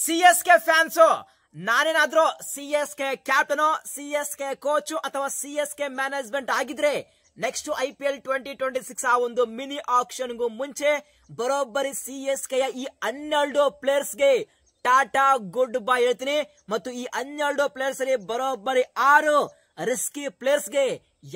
CSK fans ನಾನೇನಾದ್ರೂ CSK captain CSK coach ಅಥವಾ CSK management ಆಗಿದ್ರೆ ನೆಕ್ಸ್ಟ್ IPL 2026 ಆ ಒಂದು ಮಿನಿ ಆಕ್ಷನ್ಗೂ ಮುಂಚೆ ಬರೋಬ್ಬರಿ ಸಿಎಸ್ಕೆಯ ಈ 12 ಪ್ಲೇಯರ್ಸ್ಗೆ ಟಾಟಾ ಗುಡ್ ಬೈ ಹೇಳ್ತೀನಿ. ಮತ್ತು ಈ 12 ಪ್ಲೇಯರ್ಸ್ ಅಲ್ಲಿ ಬರೋಬ್ಬರಿ 6 ರಿಸ್ಕಿ ಪ್ಲೇಯರ್ಸ್ಗೆ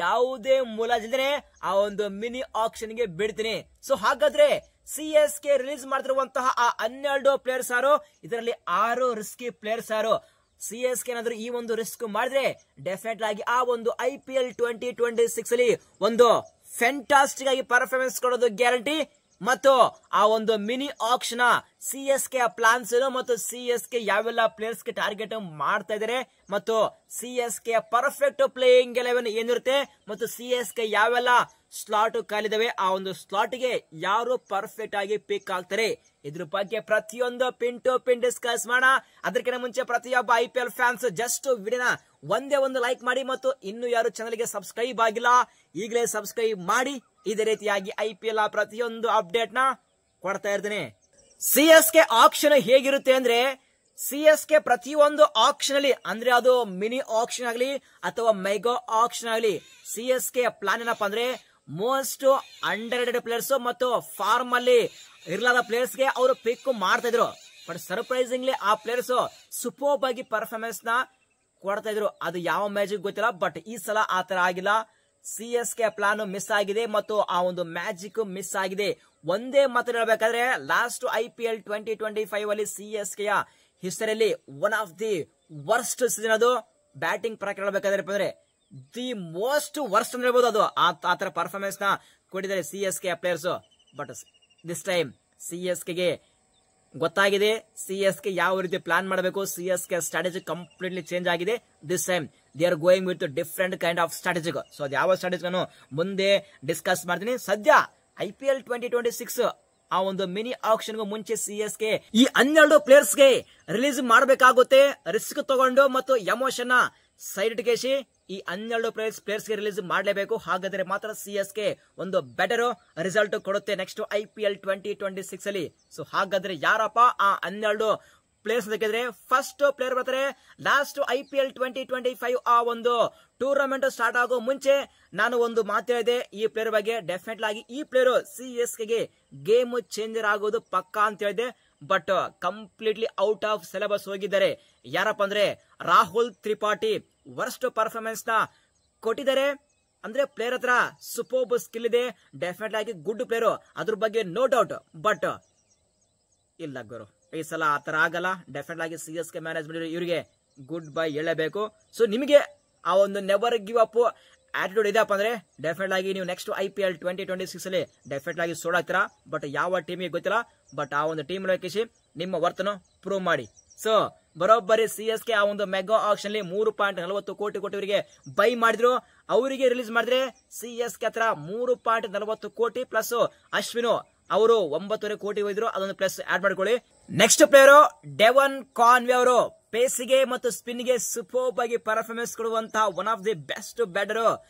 ಯಾವುದೇ ಮುಲಾಜಿಲ್ಲದೆ ಆ ಒಂದು ಮಿನಿ ಆಕ್ಷನ್ ಗೆ ಬಿಡ್ತೀನಿ. ಸೊ ಹಾಗಾದ್ರೆ ಸಿಎಸ್ಕೆ ರಿಲೀಸ್ ಮಾಡ್ತಿರುವಂತಹ ಆ 12 ಪ್ಲೇಯರ್ಸ್ ಯಾರು, ಇದರಲ್ಲಿ 6 ರಿಸ್ಕಿ ಪ್ಲೇಯರ್ಸ್ ಯಾರು? ಸಿಎಸ್ಕೆ ಏನಾದ್ರು ಈ ಒಂದು ರಿಸ್ಕ್ ಮಾಡಿದ್ರೆ ಡೆಫಿನೆಟ್ ಆಗಿ ಆ ಒಂದು IPL 2026 ಅಲ್ಲಿ ಒಂದು ಫ್ಯಾಂಟಾಸ್ಟಿಕ್ ಆಗಿ ಪರ್ಫಾರ್ಮೆನ್ಸ್ ಕೊಡೋದು ಗ್ಯಾರಂಟಿ. ಮತ್ತು ಆ ಒಂದು ಮಿನಿ ಆಕ್ಷನ್ ಸಿಎಸ್ಕೆ ಪ್ಲಾನ್ಸ್ ಏನು ಮತ್ತು ಸಿಎಸ್ಕೆ ಯಾವೆಲ್ಲ ಪ್ಲೇಯರ್ಸ್ ಗೆ ಟಾರ್ಗೆಟ್ ಮಾಡ್ತಾ ಇದಾರೆ ಮತ್ತು ಸಿಎಸ್ಕೆ ಪರ್ಫೆಕ್ಟ್ ಪ್ಲೇಯಿಂಗ್ 11 ಏನಿರುತ್ತೆ ಮತ್ತು ಸಿಎಸ್ಕೆ ಯಾವೆಲ್ಲ ಸ್ಲಾಟ್ ಖಾಲಿದಾವೆ ಆ ಒಂದು ಸ್ಲಾಟ್ ಗೆ ಯಾರು ಪರ್ಫೆಕ್ಟ್ ಆಗಿ ಪಿಕ್ ಆಗ್ತಾರೆ ಇದ್ರ ಬಗ್ಗೆ ಪ್ರತಿಯೊಂದು ಪಿನ್ ಟು ಪಿನ್ ಡಿಸ್ಕಸ್ ಮಾಡೋಣ. ಅದಕ್ಕಿಂತ ಮುಂಚೆ ಪ್ರತಿಯೊಬ್ಬ IPL ಫ್ಯಾನ್ಸ್ ಜಸ್ಟ್ ವಿಡಿಯೋನ ಒಂದೇ ಒಂದು ಲೈಕ್ ಮಾಡಿ ಮತ್ತು ಇನ್ನು ಯಾರು ಚಾನಲ್ ಗೆ ಸಬ್ಸ್ಕ್ರೈಬ್ ಆಗಿಲ್ಲ ಈಗಲೇ ಸಬ್ಸ್ಕ್ರೈಬ್ ಮಾಡಿ. ಇದೇ ರೀತಿಯಾಗಿ IPL ಪ್ರತಿಯೊಂದು ಅಪ್ಡೇಟ್ ನ ಕೊಡ್ತಾ ಇರ್ತೀನಿ. ಸಿಎಸ್ಕೆ ಆಕ್ಷನ್ ಹೇಗಿರುತ್ತೆ ಅಂದ್ರೆ ಸಿಎಸ್ಕೆ ಪ್ರತಿಯೊಂದು ಆಕ್ಷನ್ ಅಲ್ಲಿ ಅಂದ್ರೆ ಅದು ಮಿನಿ ಆಕ್ಷನ್ ಆಗಲಿ ಅಥವಾ ಮೆಗಾ ಆಕ್ಷನ್ ಆಗಲಿ ಸಿಎಸ್ಕೆ ಪ್ಲಾನ್ ಏನಪ್ಪಾ ಅಂದ್ರೆ ಮೋಸ್ಟ್ ಅಂಡರ್ ಪ್ಲೇಯರ್ಸ್ ಮತ್ತು ಫಾರ್ಮ್ ಅಲ್ಲಿ ಇರ್ಲಾದ ಪ್ಲೇಯರ್ಸ್ ಗೆ ಅವರು ಪಿಕ್ ಮಾಡ್ತಾ ಇದ್ರು. ಬಟ್ ಸರ್ಪ್ರೈಸಿಂಗ್ಲಿ ಆ ಪ್ಲೇಯರ್ಸ್ ಸೂಪರ್ ಆಗಿ ಪರ್ಫಾರ್ಮೆನ್ಸ್ ನ ಕೊಡ್ತಾ ಇದ್ರು. ಅದು ಯಾವ ಮ್ಯಾಚ್ ಗೊತ್ತಿಲ್ಲ, ಬಟ್ ಈ ಸಲ ಆ ತರ ಆಗಿಲ್ಲ. ಸಿಎಸ್ಕೆ ಪ್ಲಾನ್ ಮಿಸ್ ಆಗಿದೆ ಮತ್ತು ಆ ಒಂದು ಮ್ಯಾಜಿಕ್ ಮಿಸ್ ಆಗಿದೆ. ಒಂದೇ ಮಾತು ಹೇಳ್ಬೇಕಾದ್ರೆ ಲಾಸ್ಟ್ IPL 2025 ಅಲ್ಲಿ ಸಿಎಸ್ಕೆಯ ಹಿಸ್ಟರಿಯಲ್ಲಿ one of the worst season. ಅದು ಬ್ಯಾಟಿಂಗ್ ಪ್ರಕಾರ ಹೇಳ್ಬೇಕಾದ್ರೆ ದಿ ಮೋಸ್ಟ್ ವರ್ಸ್ಟ್ ಅಂದ್ರೆ ಹೇಳ್ಬೋದು. ಅದು ಆ ತರ ಪರ್ಫಾರ್ಮೆನ್ಸ್ ನ ಕೊಟ್ಟಿದ್ದಾರೆ CSK players. But this time ಸಿಎಸ್ಕೆಗೆ ಗೊತ್ತಾಗಿದೆ ಸಿಎಸ್ಕೆ ಯಾವ ರೀತಿ ಪ್ಲಾನ್ ಮಾಡಬೇಕು. ಸಿಎಸ್ಕೆ ಸ್ಟ್ರಾಟಜಿ ಕಂಪ್ಲೀಟ್ಲಿ ಚೇಂಜ್ ಆಗಿದೆ. This time they are going with different kind of strategy. So ಅದು ಯಾವ ಸ್ಟ್ರಾಟಜಿ ನಾನು ಮುಂದೆ ಡಿಸ್ಕಸ್ ಮಾಡ್ತೀನಿ. ಸದ್ಯ IPL 2026 ಆ ಒಂದು ಮಿನಿ ಆಕ್ಷನ್ ಗೂ ಮುಂಚೆ ಸಿಎಸ್ಕೆ ಈ 12 ಪ್ಲೇಯರ್ಸ್ ಗೆ ರಿಲೀಸ್ ಮಾಡಬೇಕಾಗುತ್ತೆ. ರಿಸ್ಕ್ ತಗೊಂಡು ಮತ್ತು ಎಮೋಷನ್ ಸೈಡ್ ಇಟ್ಕೇಸಿ ಈ 12 ಪ್ಲೇಯರ್ಸ್ ಗೆ ರಿಲೀಸ್ ಮಾಡಲೇಬೇಕು. ಹಾಗಾದ್ರೆ ಮಾತ್ರ ಸಿಎಸ್ಕೆ ಒಂದು ಬೆಟರ್ ರಿಸಲ್ಟ್ ಕೊಡುತ್ತೆ ನೆಕ್ಸ್ಟ್ IPL 2026 ಅಲ್ಲಿ. ಸೊ ಹಾಗಾದ್ರೆ ಯಾರಪ್ಪ ಆ 12 ಪ್ಲೇಯರ್ಸ್ ಬೇಕಿದ್ರೆ ಫಸ್ಟ್ ಪ್ಲೇಯರ್ ಬರ್ತಾರೆ. ಲಾಸ್ಟ್ IPL 2025 ಆ ಒಂದು ಟೂರ್ನಮೆಂಟ್ ಸ್ಟಾರ್ಟ್ ಆಗೋ ಮುಂಚೆ ನಾನು ಒಂದು ಮಾತು ಹೇಳಿದೆ ಈ ಪ್ಲೇಯರ್ ಬಗ್ಗೆ. ಡೆಫಿನೆಟ್ ಆಗಿ ಈ ಪ್ಲೇಯರ್ ಸಿಎಸ್ಕೆ ಗೇಮ್ ಚೇಂಜರ್ ಆಗೋದು ಪಕ್ಕಾ ಅಂತ ಹೇಳಿದೆ. But completely out of syllabus ಹೋಗಿದ್ದಾರೆ. ಯಾರಪ್ಪ ಅಂದ್ರೆ ರಾಹುಲ್ ತ್ರಿಪಾಠಿ ವರ್ಸ್ಟ್ ಪರ್ಫಾರ್ಮೆನ್ಸ್ ನ ಕೊಟ್ಟಿದ್ದಾರೆ. ಅಂದ್ರೆ ಪ್ಲೇಯರ್ ಹತ್ರ ಸೂಪರ್ ಸ್ಕಿಲ್ ಇದೆ, ಡೆಫಿನೆಟ್ ಆಗಿ ಗುಡ್ ಪ್ಲೇಯರ್, ಅದ್ರ ಬಗ್ಗೆ ನೋ ಡೌಟ್. ಬಟ್ ಇಲ್ಲ ಗುರು, ಈ ಸಲ ಆ ತರ ಆಗಲ್ಲ. ಡೆಫಿನೆಟ್ ಆಗಿ ಸಿಎಸ್ಕೆ ಮ್ಯಾನೇಜ್ಮೆಂಟ್ ಇವರಿಗೆ ಗುಡ್ ಬೈ ಹೇಳಬೇಕು. ಸೊ ನಿಮಗೆ ಆ ಒಂದು ನೆವರ್ ಗಿವ್ ಅಪ್ ಆಟಿಟ್ಯೂಡ್ ಇದೆಯಪ್ಪ ಅಂದ್ರೆ ಡೆಫಿನೆಟ್ ಆಗಿ ನೀವು ನೆಕ್ಸ್ಟ್ IPL 2026 ಅಲ್ಲಿ ಡೆಫಿನೆಟ್ ಆಗಿ ಸೋಡಾಗ್ತೀರಾ. ಬಟ್ ಯಾವ ಟೀಮಿಗೆ ಗೊತ್ತಿಲ್ಲ, ಬಟ್ ಆ ಒಂದು ಟೀಮ್ ಲೋಕೇಶಿ ನಿಮ್ಮ ವರ್ತನ ಪ್ರೂವ್ ಮಾಡಿ. ಸೊ ಬರೋಬ್ಬರಿ ಸಿಎಸ್ಕೆ ಆ ಒಂದು ಮೆಗಾ ಆಕ್ಷನ್ ಅಲ್ಲಿ 3.40 ಕೋಟಿ ಅವರಿಗೆ ಬೈ ಮಾಡಿದ್ರು. ಅವರಿಗೆ ರಿಲೀಸ್ ಮಾಡಿದ್ರೆ ಸಿಎಸ್ಕೆ ಹತ್ರ 3.40 ಕೋಟಿ ಪ್ಲಸ್ ಅಶ್ವಿನ್ ಅವರು 9.5 ಕೋಟಿ ಹೋಯ್ದ್ರು. ಅದೊಂದು ಪ್ಲಸ್ ಆಡ್ ಮಾಡ್ಕೊಳ್ಳಿ. ನೆಕ್ಸ್ಟ್ ಪ್ಲೇಯರ್ ಡೆವನ್ ಕಾನ್ವೆ ಅವರು ಪೇಸಿಗೆ ಮತ್ತು ಸ್ಪಿನ್ ಗೆ ಸೂಪರ್ ಆಗಿ ಪರ್ಫಾರ್ಮೆನ್ಸ್ ಕೊಡುವಂತಹ one of the best batter.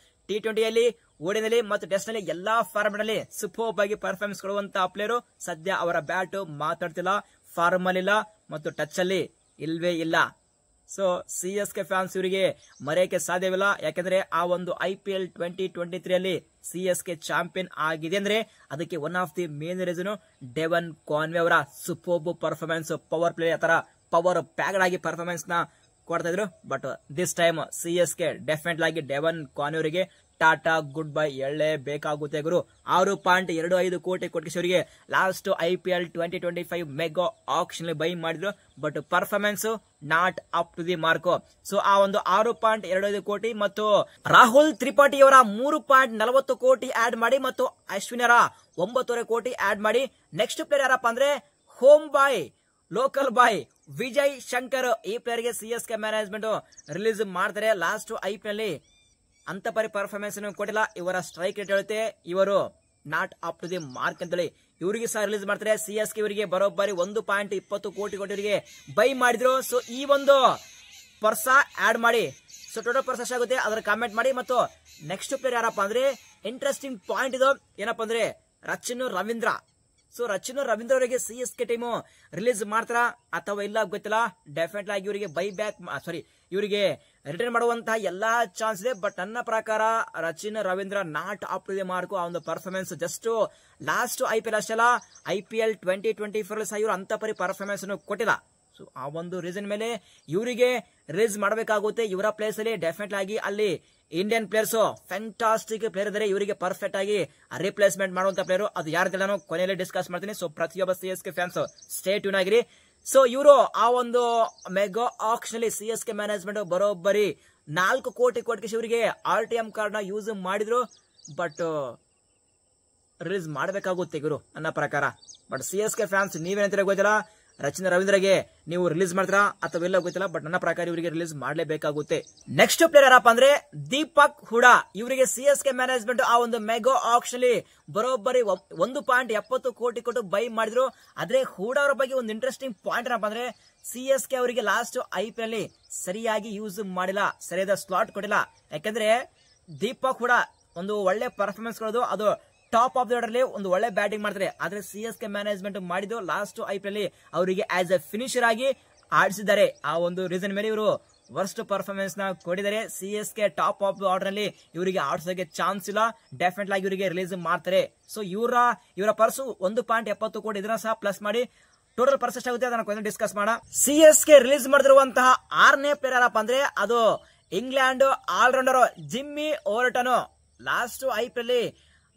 T20 ಅಲ್ಲಿ ಓಡಿನಲ್ಲಿ ಮತ್ತು ಟೆಸ್ಟ್ ನಲ್ಲಿ ಎಲ್ಲಾ ಫಾರ್ಮೆಟ್ ನಲ್ಲಿ ಸೂಪರ್ ಆಗಿ ಪರ್ಫಾರ್ಮೆನ್ಸ್ ಕೊಡುವಂತಹ ಪ್ಲೇಯರ್. ಸದ್ಯ ಅವರ ಬ್ಯಾಟ್ ಮಾತಾಡ್ತಿಲ್ಲ, ಫಾರ್ಮ್ ಅಲ್ಲಿ ಇಲ್ಲ ಮತ್ತು ಟಚ್ ಅಲ್ಲಿ ಇಲ್ವೇ ಇಲ್ಲ. ಸೊ ಸಿಎಸ್ಕೆ ಫ್ಯಾನ್ಸ್ ಇವರಿಗೆ ಮರೆಯಕ್ಕೆ ಸಾಧ್ಯವಿಲ್ಲ. ಯಾಕಂದ್ರೆ ಆ ಒಂದು IPL 2023 ಅಲ್ಲಿ ಸಿಎಸ್ಕೆ ಚಾಂಪಿಯನ್ ಆಗಿದೆ ಅಂದ್ರೆ ಅದಕ್ಕೆ one of the main reason Devon Conway ಅವರ ಸೂಪರ್ ಪರ್ಫಾರ್ಮೆನ್ಸ್. ಪವರ್ ಪ್ಲೇ ತರ ಪವರ್ ಪ್ಯಾಕ್ಡ್ ಆಗಿ ಪರ್ಫಾರ್ಮೆನ್ಸ್ ನ ಕೊಡ್ತಾ ಇದ್ರು. But this time CSK definite ಆಗಿ ಡೆವನ್ ಕಾನ್ವೆ ಅವರಿಗೆ ಟಾಟಾ ಗುಡ್ ಬೈ ಹೇಳಲೇಬೇಕಾಗುತ್ತೆ ಗುರು. 6.25 ಕೋಟಿ ಕೊಟ್ಟಿಗೆ last IPL 2025 mega auction buy ಮಾಡಿದ್ರು. But performance not up to the mark. So ಆ ಒಂದು 6.25 ಕೋಟಿ ಮತ್ತು ರಾಹುಲ್ ತ್ರಿಪಾಠಿ ಅವರ 3.40 ಕೋಟಿ ಆಡ್ ಮಾಡಿ ಮತ್ತು ಅಶ್ವಿನರ 9.5 ಕೋಟಿ ಆಡ್ ಮಾಡಿ ನೆಕ್ಸ್ಟ್ ಪ್ಲೇಯರ್ ಯಾರಪ್ಪ ಅಂದ್ರೆ ಹೋಮ್ ಬಾಯ್ ಲೋಕಲ್ ಬಾಯ್ ವಿಜಯ್ ಶಂಕರ್. ಈ ಪ್ಲೇಯರ್ ಗೆ ಸಿಎಸ್ಕೆ ಮ್ಯಾನೇಜ್ಮೆಂಟ್ ರಿಲೀಸ್ ಮಾಡ್ತಾರೆ. ಲಾಸ್ಟ್ IPL ಅಲ್ಲಿ ಅಂತ ಪರಿ ಪರ್ಫಾರ್ಮೆನ್ಸ್ ಕೊಟ್ಟಿಲ್ಲ. ಇವರ ಸ್ಟ್ರೈಕ್ ರೇಟ್ ಹೇಳುತ್ತೆ ಇವರು not up to the mark ಅಂತೇಳಿ ಇವರಿಗೆ ಸಹ ರಿಲೀಸ್ ಮಾಡ್ತಾರೆ. ಸಿಎಸ್ಕೆ ಇವರಿಗೆ ಬರೋಬ್ಬರಿ 1.20 ಕೋಟಿ ಅವರಿಗೆ ಬೈ ಮಾಡಿದ್ರು. ಸೊ ಈ ಒಂದು ಪರ್ಸ ಆಡ್ ಮಾಡಿ. ಸೊ ಟೋಟಲ್ ಪರ್ಸ ಆಗುತ್ತೆ ಅದರ ಕಾಮೆಂಟ್ ಮಾಡಿ. ಮತ್ತು ನೆಕ್ಸ್ಟ್ ಪ್ಲೇಯರ್ ಯಾರಪ್ಪ ಅಂದ್ರೆ ಇಂಟ್ರೆಸ್ಟಿಂಗ್ ಪಾಯಿಂಟ್ ಇದು ಏನಪ್ಪ ಅಂದ್ರೆ ರಚಿನ್ ರವೀಂದ್ರ. ಸೊ ರಚಿನ್ ರವೀಂದ್ರ ಅವರಿಗೆ CSK ಟೀಮು ರಿಲೀಸ್ ಮಾಡ್ತಾರ ಅಥವಾ ಇಲ್ಲ ಗೊತ್ತಿಲ್ಲ. ಡೆಫಿನೆಟ್ ಆಗಿ ಇವರಿಗೆ ಬೈ ಬ್ಯಾಕ್ ಇವರಿಗೆ ರಿಟರ್ನ್ ಮಾಡುವಂತಹ ಎಲ್ಲಾ ಚಾನ್ಸ್ ಇದೆ. ಬಟ್ ನನ್ನ ಪ್ರಕಾರ Rachin Ravindra not up to the mark. ಆ ಒಂದು ಪರ್ಫಾರ್ಮೆನ್ಸ್ ಜಸ್ಟ್ ಲಾಸ್ಟ್ IPL ಅಷ್ಟಲ್ಲ, IPL 2024 ಸಹ ಇವರು ಅಂತ ಪರಿ ಪರ್ಫಾರ್ಮೆನ್ಸ್ ಕೊಟ್ಟಿಲ್ಲ. ಸೊ ಆ ಒಂದು ರೀಸನ್ ಮೇಲೆ ಇವರಿಗೆ ರಿಲೀಸ್ ಮಾಡಬೇಕಾಗುತ್ತೆ. ಇವರ ಪ್ಲೇಸ್ ಅಲ್ಲಿ ಡೆಫಿನೆಟ್ ಆಗಿ ಅಲ್ಲಿ ಇಂಡಿಯನ್ ಪ್ಲೇಯರ್ಸ್ ಫ್ಯಾಂಟಾಸ್ಟಿಕ್ ಪ್ಲೇಯರ್ ಇದ್ದಾರೆ. ಇವರಿಗೆ ಪರ್ಫೆಕ್ಟ್ ಆಗಿ ರಿಪ್ಲೇಸ್ಮೆಂಟ್ ಮಾಡುವಂತ ಪ್ಲೇಯರ್ ಅದು ಯಾರ್ದೆಲ್ಲ ನಾನು ಕೊನೆಯಲ್ಲಿ ಡಿಸ್ಕಸ್ ಮಾಡ್ತೀನಿ. ಸೊ ಪ್ರತಿಯೊಬ್ಬ CSK ಫ್ಯಾನ್ಸ್ ಸ್ಟೇ ಟ್ಯೂನ್ ಆಗಿರಿ. ಸೊ ಇವರು ಆ ಒಂದು ಮೆಗಾ ಆಕ್ಷನ್ ಅಲ್ಲಿ CSK ಮ್ಯಾನೇಜ್ಮೆಂಟ್ ಬರೋಬ್ಬರಿ 4 ಕೋಟಿ ಇವರಿಗೆ RTM ಕಾರ್ಡ್ ನ ಯೂಸ್ ಮಾಡಿದ್ರು. ಬಟ್ ರಿಲೀಸ್ ಮಾಡಬೇಕಾಗುತ್ತೆ ಇವರು ನನ್ನ ಪ್ರಕಾರ. ಬಟ್ CSK ಫ್ಯಾನ್ಸ್ ನೀವೇನಂತೀರ ಗೊತ್ತಿಲ್ಲ. ರಚಿನ್ ರವೀಂದ್ರಗೆ ನೀವು ರಿಲೀಸ್ ಮಾಡ್ತಾರಾ ಅಥವಾ ಇಲ್ಲ ಗೊತ್ತಿಲ್ಲ. ಬಟ್ ನನ್ನ ಪ್ರಕಾರ ಇವರಿಗೆ ರಿಲೀಸ್ ಮಾಡಲೇಬೇಕಾಗುತ್ತೆ. ನೆಕ್ಸ್ಟ್ ಪ್ಲೇಯರ್ ಯಾರಪ್ಪ ಅಂದ್ರೆ ದೀಪಕ್ ಹುಡಾ. ಇವರಿಗೆ CSK ಮ್ಯಾನೇಜ್ಮೆಂಟ್ ಆ ಒಂದು ಮೆಗಾ ಆಕ್ಷನ್ ಅಲ್ಲಿ ಬರೋಬ್ಬರಿ 1.70 ಕೋಟಿ ಕೊಟ್ಟು ಬೈ ಮಾಡಿದ್ರು. ಆದ್ರೆ ಹುಡಾ ಅವರ ಬಗ್ಗೆ ಒಂದು ಇಂಟ್ರೆಸ್ಟಿಂಗ್ ಪಾಯಿಂಟ್ ಏನಪ್ಪ ಅಂದ್ರೆ CSK ಅವರಿಗೆ ಲಾಸ್ಟ್ IPL ಅಲ್ಲಿ ಸರಿಯಾಗಿ ಯೂಸ್ ಮಾಡಿಲ್ಲ, ಸರಿಯಾದ ಸ್ಲಾಟ್ ಕೊಟ್ಟಿಲ್ಲ. ಯಾಕಂದ್ರೆ ದೀಪಕ್ ಹುಡಾ ಒಂದು ಒಳ್ಳೆ ಪರ್ಫಾರ್ಮೆನ್ಸ್ ಕೊಡೋದು, ಅದು ಟಾಪ್ ಆಫ್ ದಿ ಆರ್ಡರ್ ಅಲ್ಲಿ ಒಂದು ಒಳ್ಳೆ ಬ್ಯಾಟಿಂಗ್ ಮಾಡ್ತಾರೆ. ಆದ್ರೆ CSK ಮ್ಯಾನೇಜ್ಮೆಂಟ್ ಮಾಡಿದ್ದು ಲಾಸ್ಟ್ IPL ಅಲ್ಲಿ ಅವರಿಗೆ ಆಸ್ ಎ ಫಿನಿಶರ್ ಆಗಿ ಆಡಿಸಿದ್ದಾರೆ. ಆ ಒಂದು ರೀಸನ್ ಮೇಲೆ ಇವರು ವರ್ಸ್ಟ್ ಪರ್ಫಾರ್ಮೆನ್ಸ್ ನ ಕೊಟ್ಟಿದ್ದಾರೆ. CSK top of the order ಅಲ್ಲಿ ಇವರಿಗೆ ಆಡಿಸೋಕೆ ಚಾನ್ಸ್ ಇಲ್ಲ. ಡೆಫಿನೆಟ್ ಆಗಿ ಇವರಿಗೆ ರಿಲೀಸ್ ಮಾಡ್ತಾರೆ. ಸೊ ಇವರ ಪರ್ಸು 1.70 ಕೋಟಿ ಇದನ್ನ ಸಹ ಪ್ಲಸ್ ಮಾಡಿ ಟೋಟಲ್ ಪರ್ಸ್ ಎಷ್ಟಾಗುತ್ತೆ ಅದನ್ನ ಕೊಂಚ ಡಿಸ್ಕಸ್ ಮಾಡೋಣ. CSK ರಿಲೀಸ್ ಮಾಡಿರುವಂತಹ 6ನೇ ಪ್ಲೇಯರ್ ಯಾರಪ್ಪ ಅಂದ್ರೆ ಅದು England all-rounder Jimmy Overton. Last IPL ಅಲ್ಲಿ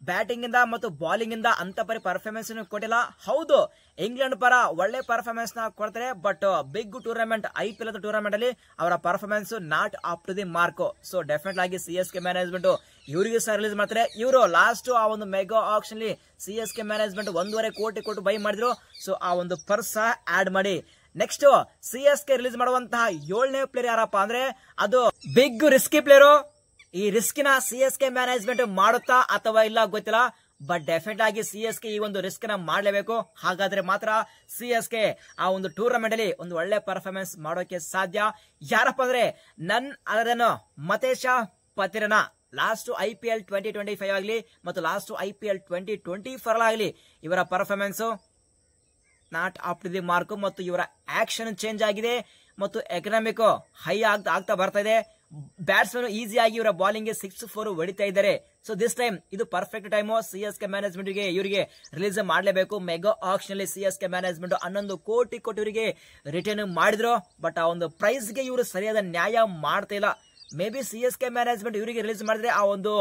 ಬ್ಯಾಟಿಂಗ್ ಇಂದ ಮತ್ತು ಬಾಲಿಂಗ್ ಇಂದ ಅಂತ ಪರಿ ಪರ್ಫಾರ್ಮೆನ್ಸ್ ಕೊಟ್ಟಿಲ್ಲ. ಹೌದು, ಇಂಗ್ಲೆಂಡ್ ಪರ ಒಳ್ಳೆ ಪರ್ಫಾರ್ಮೆನ್ಸ್ ನ ಕೊಡ್ತಾರೆ. But big tournament IPL tournament ಅಲ್ಲಿ ಅವರ performance not up to the mark. So definite ಆಗಿ CSK ಮ್ಯಾನೇಜ್ಮೆಂಟ್ ಇವರಿಗೆ ಸಹ ರಿಲೀಸ್ ಮಾಡ್ತಾರೆ. ಇವರು ಲಾಸ್ಟ್ ಆ ಒಂದು ಮೆಗಾ ಆಕ್ಷನ್ ಅಲ್ಲಿ CSK ಮ್ಯಾನೇಜ್ಮೆಂಟ್ 1.5 ಕೋಟಿ ಕೊಟ್ಟು ಬೈ ಮಾಡಿದ್ರು. ಸೊ ಆ ಒಂದು ಪರ್ಸ್ ಸಹ ಆಡ್ ಮಾಡಿ. ನೆಕ್ಸ್ಟ್ CSK ರಿಲೀಸ್ ಮಾಡುವಂತಹ 7ನೇ ಪ್ಲೇಯರ್ ಯಾರಪ್ಪ ಅಂದ್ರೆ ಅದು ಬಿಗ್ ರಿಸ್ಕಿ ಪ್ಲೇಯರ್. ಈ ರಿಸ್ಕಿನ CSK ಮ್ಯಾನೇಜ್ಮೆಂಟ್ ಮಾಡುತ್ತಾ ಅಥವಾ ಇಲ್ಲ ಗೊತ್ತಿಲ್ಲ. ಬಟ್ ಡೆಫಿನೆಟ್ ಆಗಿ CSK ಈ ಒಂದು ರಿಸ್ಕ್ ನ ಮಾಡಲೇಬೇಕು. ಹಾಗಾದ್ರೆ ಮಾತ್ರ CSK ಆ ಒಂದು ಟೂರ್ನಮೆಂಟ್ ಅಲ್ಲಿ ಒಂದು ಒಳ್ಳೆ ಪರ್ಫಾರ್ಮೆನ್ಸ್ ಮಾಡೋಕೆ ಸಾಧ್ಯ. ಯಾರಪ್ಪ ಅಂದ್ರೆ ಅದನ್ನು ಮತೇಶ ಪತಿರನ. ಲಾಸ್ಟ್ IPL 2025 ಆಗಲಿ ಮತ್ತು ಲಾಸ್ಟ್ IPL 2024 ಆಗಲಿ ಇವರ performance not up to the mark. ಮತ್ತು ಇವರ ಆಕ್ಷನ್ ಚೇಂಜ್ ಆಗಿದೆ ಮತ್ತು ಎಕನಾಮಿಕ್ ಹೈ ಆಗ್ತಾ ಬರ್ತಾ ಇದೆ. ಬ್ಯಾಟ್ಸ್ಮನ್ ಈಸಿಯಾಗಿ ಇವರ ಬಾಲಿಂಗ್ 6-4 ಹೊಡಿತಾ ಇದ್ದಾರೆ. ಸೊ ದಿಸ್ ಟೈಮ್ ಇದು ಪರ್ಫೆಕ್ಟ್ ಟೈಮ್ CSK ಮ್ಯಾನೇಜ್ಮೆಂಟ್ ಗೆ ಇವರಿಗೆ ರಿಲೀಸ್ ಮಾಡಲೇಬೇಕು. ಮೆಗಾ ಆಕ್ಷನ್ ಅಲ್ಲಿ CSK ಮ್ಯಾನೇಜ್ಮೆಂಟ್ 11 ಕೋಟಿ ಇವರಿಗೆ ರಿಟರ್ನ್ ಮಾಡಿದ್ರು. ಬಟ್ ಆ ಒಂದು ಪ್ರೈಸ್ ಗೆ ಇವರು ಸರಿಯಾದ ನ್ಯಾಯ ಮಾಡ್ತಾ ಇಲ್ಲ. ಮೇ ಬಿ CSK ಮ್ಯಾನೇಜ್ಮೆಂಟ್ ಇವರಿಗೆ ರಿಲೀಸ್ ಮಾಡಿದ್ರೆ ಆ ಒಂದು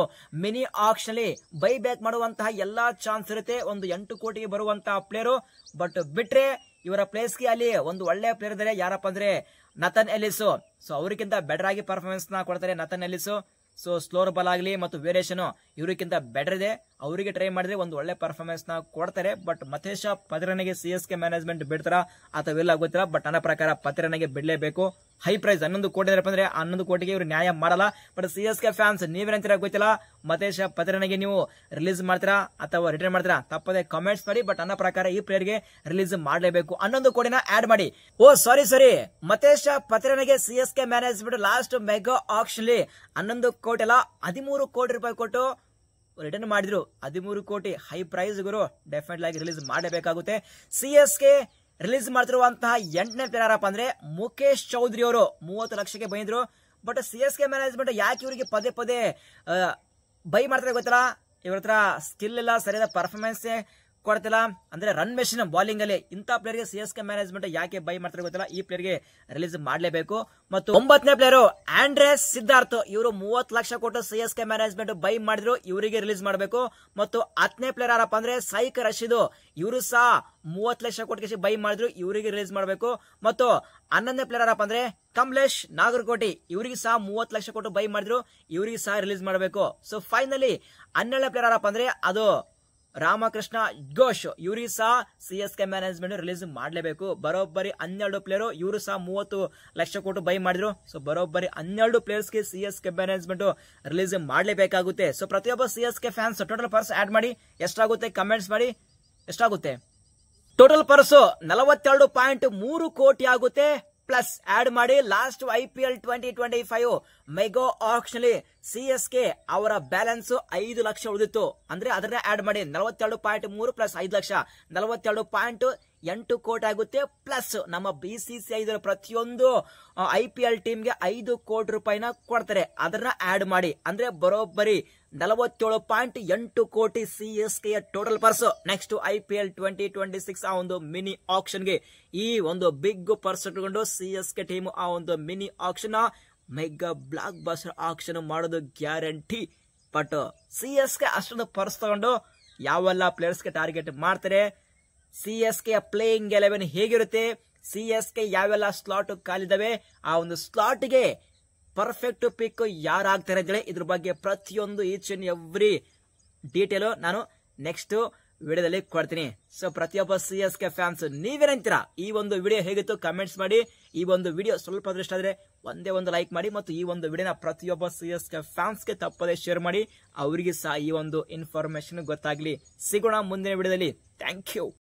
ಮಿನಿ ಆಕ್ಷನ್ ಅಲ್ಲಿ ಬೈ ಬ್ಯಾಕ್ ಮಾಡುವಂತಹ ಎಲ್ಲಾ ಚಾನ್ಸ್ ಇರುತ್ತೆ. ಒಂದು 8 ಕೋಟಿಗೆ ಬರುವಂತಹ ಪ್ಲೇಯರ್. ಬಟ್ ಬಿಟ್ರೆ ಇವರ ಪ್ಲೇಸ್ ಗೆ ಅಲ್ಲಿ ಒಂದು ಒಳ್ಳೆ ಪ್ಲೇಯರ್ ಇದ್ದಾರೆ. ಯಾರಪ್ಪ ಅಂದ್ರೆ ನಥನ್ ಎಲಿಸ್. ಸೊ ಅವರಿಗಿಂತ ಬೆಟರ್ ಆಗಿ ಪರ್ಫಾರ್ಮೆನ್ಸ್ ನ ಕೊಡ್ತಾರೆ ನಥನ್ ಎಲಿಸ್. ಸೊ ಸ್ಲೋರ್ ಬಾಲ್ ಆಗಲಿ ಮತ್ತು ವೇರಿಯೇಷನ್ ಇವರಿಗಿಂತ ಬೆಟರ್ ಇದೆ. ಅವರಿಗೆ ಟ್ರೈ ಮಾಡಿದ್ರೆ ಒಂದು ಒಳ್ಳೆ ಪರ್ಫಾರ್ಮೆನ್ಸ್ ನ ಕೊಡ್ತಾರೆ. ಬಟ್ ಮತೇಶ ಪತಿರನಿಗೆ CSK ಮ್ಯಾನೇಜ್ಮೆಂಟ್ ಬಿಡ್ತಾರ ಅಥವಾ ಇಲ್ಲ ಗೊತ್ತಿಲ್ಲ. ಬಟ್ ನನ್ನ ಪ್ರಕಾರ ಪತಿರನಿಗೆ ಬಿಡಲೇಬೇಕು. ಹೈ ಪ್ರೈಸ್ 11 ಕೋಟಿ ಅಂದ್ರೆ 11 ಕೋಟಿಗೆ ಇವರು ನ್ಯಾಯ ಮಾಡಲ್ಲ. ಬಟ್ CSK ಫ್ಯಾನ್ಸ್ ನೀವೇನಂತೀರ ಗೊತ್ತಿಲ್ಲ. ಮತೇಶ ಪತಿರನಿಗೆ ನೀವು ರಿಲೀಸ್ ಮಾಡ್ತೀರಾ ಅಥವಾ ರಿಟರ್ನ್ ಮಾಡ್ತೀರಾ ತಪ್ಪದೆ ಕಾಮೆಂಟ್ಸ್ ಮಾಡಿ. ಬಟ್ ನನ್ನ ಪ್ರಕಾರ ಈ ಪ್ಲೇಯರ್ ಗೆ ರಿಲೀಸ್ ಮಾಡಲೇಬೇಕು. 11 ಕೋಟಿನ ಆಡ್ ಮಾಡಿ. ಓ ಸಾರಿ ಮತೇಶ ಪತಿರನಿಗೆ CSK management last mega auction 11 ಕೋಟಿ ಅಲ್ಲ 13 ಕೋಟಿ ರೂಪಾಯಿ ಕೊಟ್ಟು ರಿಟರ್ನ್ ಮಾಡಿದ್ರು. 13 ಕೋಟಿ ಹೈ ಪ್ರೈಸ್ ಗುರು. ಡೆಫಿನೆಟ್ ಆಗಿ ರಿಲೀಸ್ ಮಾಡಬೇಕಾಗುತ್ತೆ. CSK ರಿಲೀಸ್ ಮಾಡ್ತಿರುವಂತಹ 8ನೇ ಪ್ಲೇಯರ್ ಯಾರಪ್ಪ ಅಂದ್ರೆ ಮುಖೇಶ್ ಚೌಧರಿ ಅವರು 30 ಲಕ್ಷಕ್ಕೆ ಬಂದಿದ್ರು. ಬಟ್ CSK ಮ್ಯಾನೇಜ್ಮೆಂಟ್ ಯಾಕೆ ಇವರಿಗೆ ಪದೇ ಬೈ ಮಾಡ್ತಾರೆ ಗೊತ್ತಿಲ್ಲ. ಇವ್ರ ಹತ್ರ ಸ್ಕಿಲ್ ಇಲ್ಲ, ಸರಿಯಾದ ಪರ್ಫಾರ್ಮೆನ್ಸ್ ಕೊಡ್ತಿಲ್ಲ. ಅಂದ್ರೆ ರನ್ ಮೆಷಿನ್ ಬಾಲಿಂಗ್ ಅಲ್ಲಿ ಇಂಥ ಪ್ಲೇಯರ್ ಗೆ CSK ಮ್ಯಾನೇಜ್ಮೆಂಟ್ ಯಾಕೆ ಬೈ ಮಾಡ್ತಾರೆ ಗೊತ್ತಿಲ್ಲ. ಈ ಪ್ಲೇಯರ್ ಗೆ ರಿಲೀಸ್ ಮಾಡಲೇಬೇಕು. ಮತ್ತು 9ನೇ ಪ್ಲೇಯರ್ ಆಂಡ್ರೆಸ್ ಸಿದ್ಧಾರ್ಥ್. ಇವರು 30 ಲಕ್ಷ ಕೊಟ್ಟು CSK ಮ್ಯಾನೇಜ್ಮೆಂಟ್ ಬೈ ಮಾಡಿದ್ರು. ಇವರಿಗೆ ರಿಲೀಸ್ ಮಾಡಬೇಕು. ಮತ್ತು 10ನೇ ಪ್ಲೇಯರ್ ಯಾರಪ್ಪ ಅಂದ್ರೆ ಸೈಕ್ ರಶೀದ್. ಇವರು ಸಹ 30 ಲಕ್ಷ ಕೊಟ್ಟು ಬೈ ಮಾಡಿದ್ರು. ಇವರಿಗೆ ರಿಲೀಸ್ ಮಾಡಬೇಕು. ಮತ್ತು 11ನೇ ಪ್ಲೇಯರ್ ಯಾರಪ್ಪ ಅಂದ್ರೆ ಕಮಲೇಶ್ ನಾಗರಕೋಟಿ. ಇವರಿಗೆ ಸಹ 30 ಲಕ್ಷ ಕೊಟ್ಟು ಬೈ ಮಾಡಿದ್ರು. ಇವರಿಗೆ ಸಹ ರಿಲೀಸ್ ಮಾಡಬೇಕು. ಸೊ ಫೈನಲಿ 12ನೇ ಪ್ಲೇಯರ್ ಯಾರಪ್ಪ ಅಂದ್ರೆ ಅದು ರಾಮಕೃಷ್ಣ ಘೋಷ್. ಇವರಿಗೆ ಸಹ CSK ಮ್ಯಾನೇಜ್ಮೆಂಟ್ ರಿಲೀಸ್ ಮಾಡಲೇಬೇಕು. ಬರೋಬ್ಬರಿ 12 ಪ್ಲೇಯರ್. ಇವರು ಸಹ 30 ಲಕ್ಷ ಕೊಟ್ಟು ಬೈ ಮಾಡಿದ್ರು. ಸೊ ಬರೋಬ್ಬರಿ 12 ಪ್ಲೇಯರ್ಸ್ ಗೆ CSK ಮ್ಯಾನೇಜ್ಮೆಂಟ್ ರಿಲೀಸ್ ಮಾಡಲೇಬೇಕಾಗುತ್ತೆ. ಸೊ ಪ್ರತಿಯೊಬ್ಬ CSK fans total purse add ಮಾಡಿ. ಎಷ್ಟಾಗುತ್ತೆ ಕಮೆಂಟ್ಸ್ ಮಾಡಿ. ಎಷ್ಟಾಗುತ್ತೆ ಟೋಟಲ್ ಪರ್ಸ್ 42.3 ಕೋಟಿ ಆಗುತ್ತೆ. ಪ್ಲಸ್ ಆಡ್ ಮಾಡಿ ಲಾಸ್ಟ್ IPL 2025 ಮೆಗಾ ಆಕ್ಷನ್ ಅಲ್ಲಿ CSK ಅವರ ಬ್ಯಾಲೆನ್ಸ್ 5 ಲಕ್ಷ ಉಳಿದಿತ್ತು. ಅಂದ್ರೆ ಅದನ್ನ ಆಡ್ ಮಾಡಿ 42.3 ಪ್ಲಸ್ 5 ಲಕ್ಷ 42.8 ಕೋಟಿ ಆಗುತ್ತೆ. ಪ್ಲಸ್ ನಮ್ಮ BCCI ಪ್ರತಿಯೊಂದು IPL ಟೀಮ್ಗೆ 5 ಕೋಟಿ ರೂಪಾಯಿನ ಕೊಡ್ತಾರೆ. ಅದನ್ನ ಆಡ್ ಮಾಡಿ ಅಂದ್ರೆ ಬರೋಬ್ಬರಿ 47.8 ಕೋಟಿ CSK total purse next IPL 2026 ಆ ಒಂದು ಮಿನಿ ಆಕ್ಷನ್ಗೆ ಈ ಒಂದು ಬಿಗ್ ಪರ್ಸ್ ಇಟ್ಕೊಂಡು CSK ಟೀಮ್ ಆ ಒಂದು mini auction mega blockbuster auction ಮಾಡೋದು ಗ್ಯಾರಂಟಿ. ಬಟ್ CSK ಅಷ್ಟೊಂದು ಪರ್ಸ್ ತಗೊಂಡು ಯಾವೆಲ್ಲ ಪ್ಲೇಯರ್ಸ್ಗೆ ಟಾರ್ಗೆಟ್ ಮಾಡ್ತಾರೆ, CSK ಪ್ಲೇಯಿಂಗ್ 11 ಹೇಗಿರುತ್ತೆ, CSK ಯಾವೆಲ್ಲ ಸ್ಲಾಟ್ ಖಾಲಿದಾವೆ, ಆ ಒಂದು ಸ್ಲಾಟ್ಗೆ ಪರ್ಫೆಕ್ಟ್ ಪಿಕ್ ಯಾರಾಗ್ತಾರೆ ಅಂತೇಳಿ ಇದ್ರ ಬಗ್ಗೆ ಪ್ರತಿಯೊಂದು ಈಚ್ ಅಂಡ್ ಎವ್ರಿ ಡೀಟೇಲು ನಾನು ನೆಕ್ಸ್ಟ್ ವಿಡಿಯೋದಲ್ಲಿ ಕೊಡ್ತೀನಿ. ಸೊ ಪ್ರತಿಯೊಬ್ಬ CSK ಫ್ಯಾನ್ಸ್ ನೀವೇನಂತೀರಾ, ಈ ಒಂದು ವಿಡಿಯೋ ಹೇಗಿತ್ತು ಕಮೆಂಟ್ಸ್ ಮಾಡಿ. ಈ ಒಂದು ವಿಡಿಯೋ ಸ್ವಲ್ಪ ಇಷ್ಟ ಆದ್ರೆ ಒಂದೇ ಒಂದು ಲೈಕ್ ಮಾಡಿ ಮತ್ತು ಈ ಒಂದು ವಿಡಿಯೋನ ಪ್ರತಿಯೊಬ್ಬ CSK ಫ್ಯಾನ್ಸ್ಗೆ ತಪ್ಪದೆ ಶೇರ್ ಮಾಡಿ, ಅವರಿಗೆ ಸಹ ಈ ಒಂದು ಇನ್ಫಾರ್ಮೇಶನ್ ಗೊತ್ತಾಗ್ಲಿ. ಸಿಗೋಣ ಮುಂದಿನ ವಿಡಿಯೋದಲ್ಲಿ. Thank you.